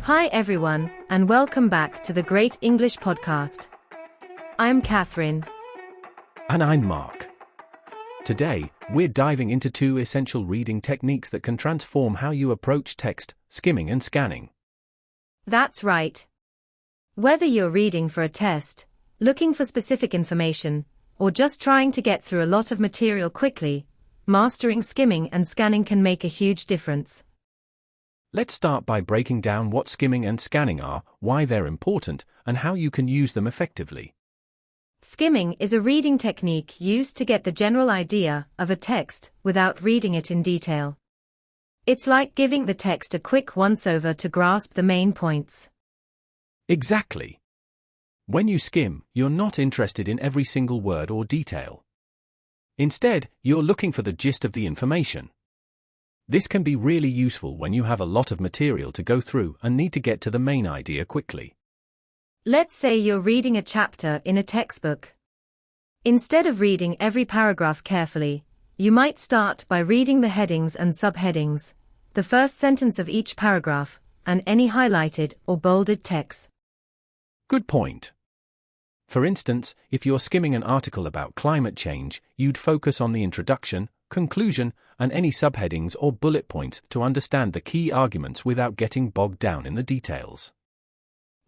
Hi everyone, and welcome back to the Great English Podcast. I'm Catherine. And I'm Mark. Today, we're diving into two essential reading techniques that can transform how you approach text, skimming and scanning. That's right. Whether you're reading for a test, looking for specific information, or just trying to get through a lot of material quickly, mastering skimming and scanning can make a huge difference. Let's start by breaking down what skimming and scanning are, why they're important, and how you can use them effectively. Skimming is a reading technique used to get the general idea of a text without reading it in detail. It's like giving the text a quick once-over to grasp the main points. Exactly. When you skim, you're not interested in every single word or detail. Instead, you're looking for the gist of the information. This can be really useful when you have a lot of material to go through and need to get to the main idea quickly. Let's say you're reading a chapter in a textbook. Instead of reading every paragraph carefully, you might start by reading the headings and subheadings, the first sentence of each paragraph, and any highlighted or bolded text. Good point. For instance, if you're skimming an article about climate change, you'd focus on the introduction, conclusion, and any subheadings or bullet points to understand the key arguments without getting bogged down in the details.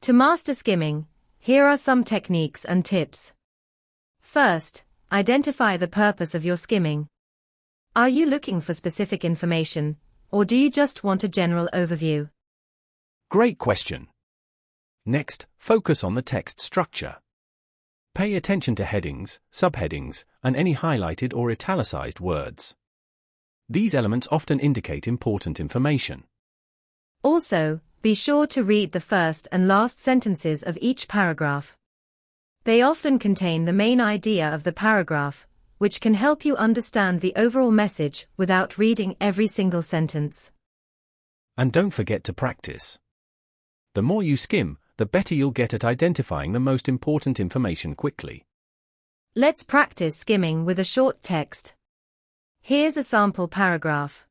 To master skimming, here are some techniques and tips. First, identify the purpose of your skimming. Are you looking for specific information, or do you just want a general overview? Great question. Next, focus on the text structure. Pay attention to headings, subheadings, and any highlighted or italicized words. These elements often indicate important information. Also, be sure to read the first and last sentences of each paragraph. They often contain the main idea of the paragraph, which can help you understand the overall message without reading every single sentence. And don't forget to practice. The more you skim, the better you'll get at identifying the most important information quickly. Let's practice skimming with a short text. Here's a sample paragraph.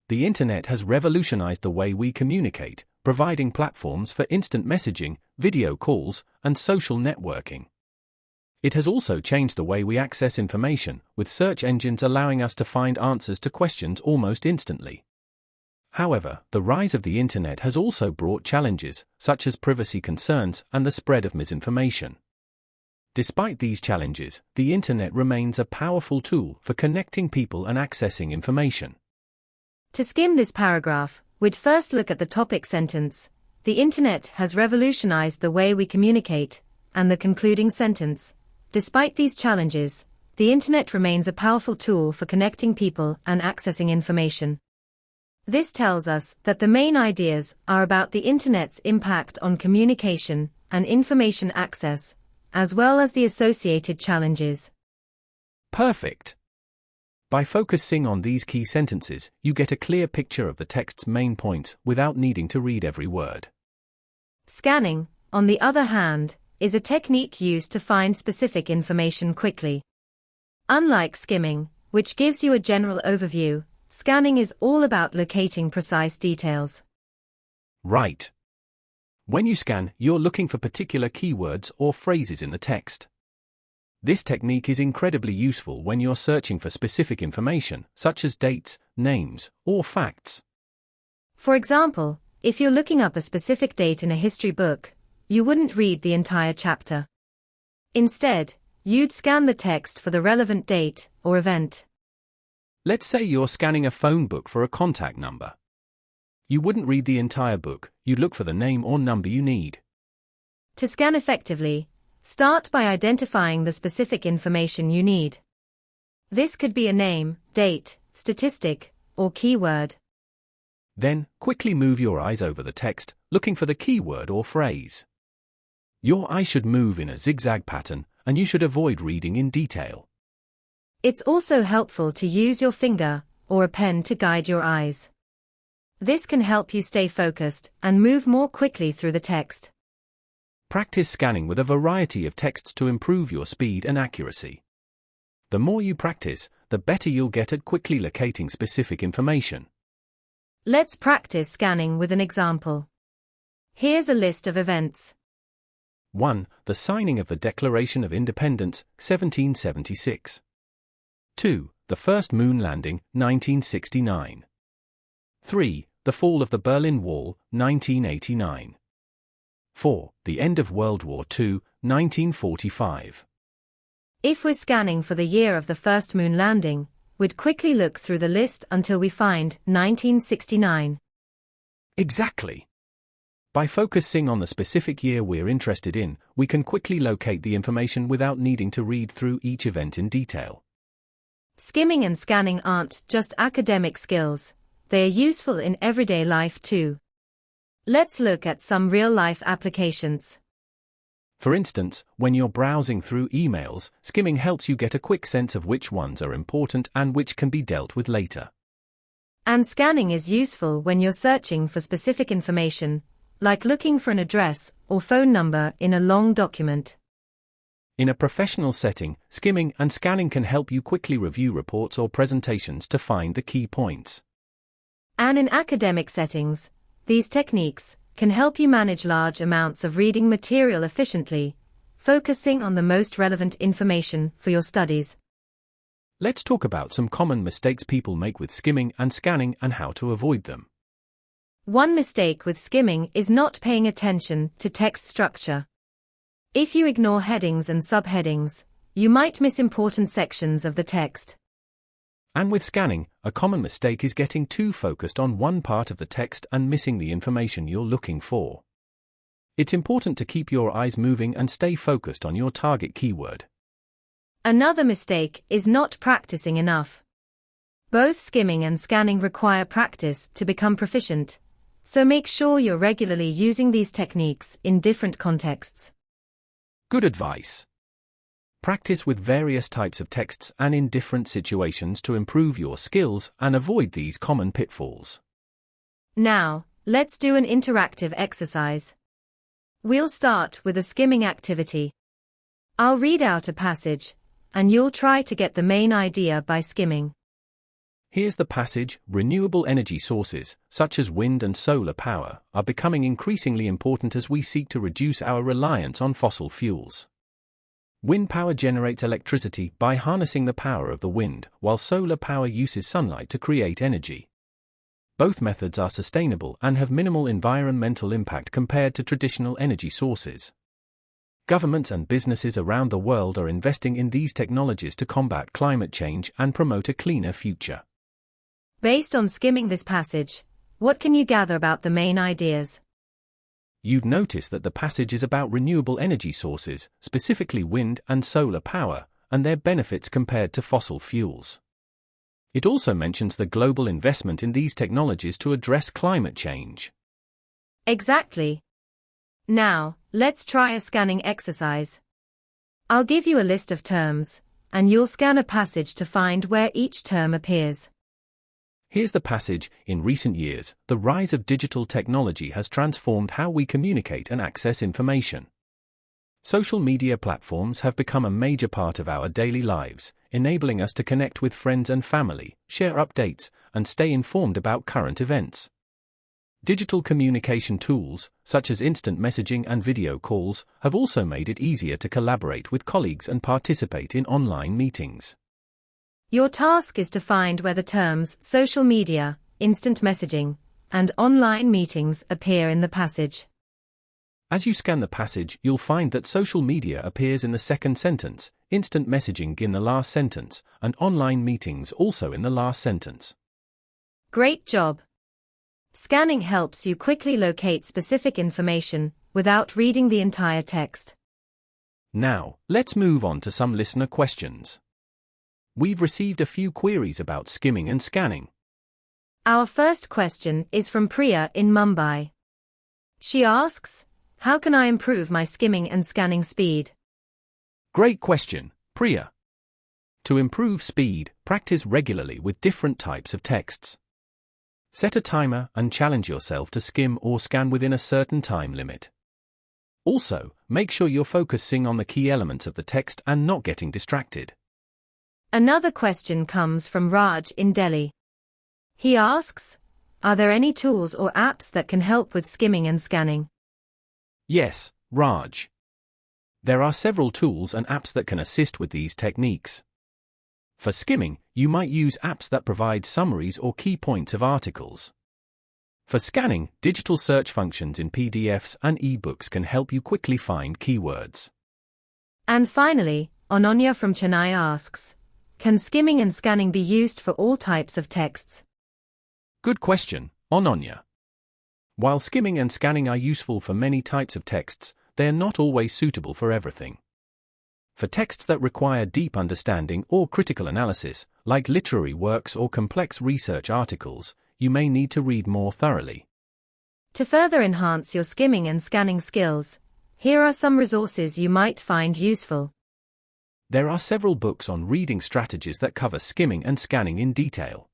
The internet has revolutionized the way we communicate, providing platforms for instant messaging, video calls, and social networking. It has also changed the way we access information, with search engines allowing us to find answers to questions almost instantly. However, the rise of the internet has also brought challenges, such as privacy concerns and the spread of misinformation. Despite these challenges, the internet remains a powerful tool for connecting people and accessing information. To skim this paragraph, we'd first look at the topic sentence. The internet has revolutionized the way we communicate, and the concluding sentence. Despite these challenges, the internet remains a powerful tool for connecting people and accessing information. This tells us that the main ideas are about the internet's impact on communication and information access, as well as the associated challenges. Perfect. By focusing on these key sentences, you get a clear picture of the text's main points without needing to read every word. Scanning, on the other hand, is a technique used to find specific information quickly. Unlike skimming, which gives you a general overview, scanning is all about locating precise details. Right. When you scan, you're looking for particular keywords or phrases in the text. This technique is incredibly useful when you're searching for specific information, such as dates, names, or facts. For example, if you're looking up a specific date in a history book, you wouldn't read the entire chapter. Instead, you'd scan the text for the relevant date or event. Let's say you're scanning a phone book for a contact number. You wouldn't read the entire book, you'd look for the name or number you need. To scan effectively, start by identifying the specific information you need. This could be a name, date, statistic, or keyword. Then, quickly move your eyes over the text, looking for the keyword or phrase. Your eye should move in a zigzag pattern, and you should avoid reading in detail. It's also helpful to use your finger or a pen to guide your eyes. This can help you stay focused and move more quickly through the text. Practice scanning with a variety of texts to improve your speed and accuracy. The more you practice, the better you'll get at quickly locating specific information. Let's practice scanning with an example. Here's a list of events. 1. The signing of the Declaration of Independence, 1776. 2. The first moon landing, 1969. 3. The fall of the Berlin Wall, 1989. 4. The end of World War II, 1945. If we're scanning for the year of the first moon landing, we'd quickly look through the list until we find 1969. Exactly. By focusing on the specific year we're interested in, we can quickly locate the information without needing to read through each event in detail. Skimming and scanning aren't just academic skills, they are useful in everyday life too. Let's look at some real-life applications. For instance, when you're browsing through emails, skimming helps you get a quick sense of which ones are important and which can be dealt with later. And scanning is useful when you're searching for specific information, like looking for an address or phone number in a long document. In a professional setting, skimming and scanning can help you quickly review reports or presentations to find the key points. And in academic settings, these techniques can help you manage large amounts of reading material efficiently, focusing on the most relevant information for your studies. Let's talk about some common mistakes people make with skimming and scanning and how to avoid them. One mistake with skimming is not paying attention to text structure. If you ignore headings and subheadings, you might miss important sections of the text. And with scanning, a common mistake is getting too focused on one part of the text and missing the information you're looking for. It's important to keep your eyes moving and stay focused on your target keyword. Another mistake is not practicing enough. Both skimming and scanning require practice to become proficient, so make sure you're regularly using these techniques in different contexts. Good advice. Practice with various types of texts and in different situations to improve your skills and avoid these common pitfalls. Now, let's do an interactive exercise. We'll start with a skimming activity. I'll read out a passage, and you'll try to get the main idea by skimming. Here's the passage: renewable energy sources, such as wind and solar power, are becoming increasingly important as we seek to reduce our reliance on fossil fuels. Wind power generates electricity by harnessing the power of the wind, while solar power uses sunlight to create energy. Both methods are sustainable and have minimal environmental impact compared to traditional energy sources. Governments and businesses around the world are investing in these technologies to combat climate change and promote a cleaner future. Based on skimming this passage, what can you gather about the main ideas? You'd notice that the passage is about renewable energy sources, specifically wind and solar power, and their benefits compared to fossil fuels. It also mentions the global investment in these technologies to address climate change. Exactly. Now, let's try a scanning exercise. I'll give you a list of terms, and you'll scan a passage to find where each term appears. Here's the passage: in recent years, the rise of digital technology has transformed how we communicate and access information. Social media platforms have become a major part of our daily lives, enabling us to connect with friends and family, share updates, and stay informed about current events. Digital communication tools, such as instant messaging and video calls, have also made it easier to collaborate with colleagues and participate in online meetings. Your task is to find where the terms social media, instant messaging, and online meetings appear in the passage. As you scan the passage, you'll find that social media appears in the second sentence, instant messaging in the last sentence, and online meetings also in the last sentence. Great job! Scanning helps you quickly locate specific information without reading the entire text. Now, let's move on to some listener questions. We've received a few queries about skimming and scanning. Our first question is from Priya in Mumbai. She asks, how can I improve my skimming and scanning speed? Great question, Priya. To improve speed, practice regularly with different types of texts. Set a timer and challenge yourself to skim or scan within a certain time limit. Also, make sure you're focusing on the key elements of the text and not getting distracted. Another question comes from Raj in Delhi. He asks, are there any tools or apps that can help with skimming and scanning? Yes, Raj. There are several tools and apps that can assist with these techniques. For skimming, you might use apps that provide summaries or key points of articles. For scanning, digital search functions in PDFs and ebooks can help you quickly find keywords. And finally, Ononya from Chennai asks, can skimming and scanning be used for all types of texts? Good question, Ononya. While skimming and scanning are useful for many types of texts, they are not always suitable for everything. For texts that require deep understanding or critical analysis, like literary works or complex research articles, you may need to read more thoroughly. To further enhance your skimming and scanning skills, here are some resources you might find useful. There are several books on reading strategies that cover skimming and scanning in detail.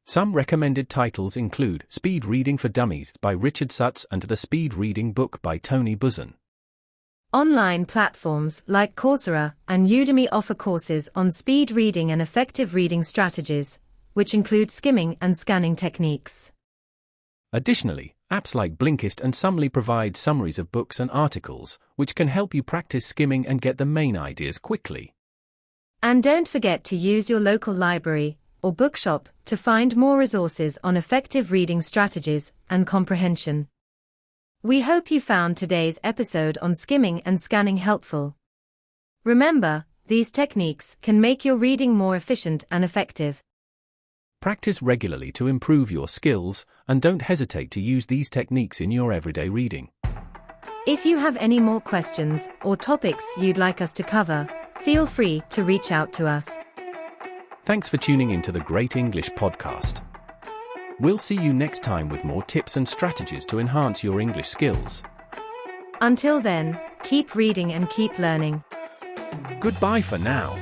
Some recommended titles include Speed Reading for Dummies by Richard Sutts and The Speed Reading Book by Tony Buzan. Online platforms like Coursera and Udemy offer courses on speed reading and effective reading strategies, which include skimming and scanning techniques. Additionally, apps like Blinkist and Summly provide summaries of books and articles, which can help you practice skimming and get the main ideas quickly. And don't forget to use your local library or bookshop to find more resources on effective reading strategies and comprehension. We hope you found today's episode on skimming and scanning helpful. Remember, these techniques can make your reading more efficient and effective. Practice regularly to improve your skills, and don't hesitate to use these techniques in your everyday reading. If you have any more questions or topics you'd like us to cover, feel free to reach out to us. Thanks for tuning into the Great English Podcast. We'll see you next time with more tips and strategies to enhance your English skills. Until then, keep reading and keep learning. Goodbye for now.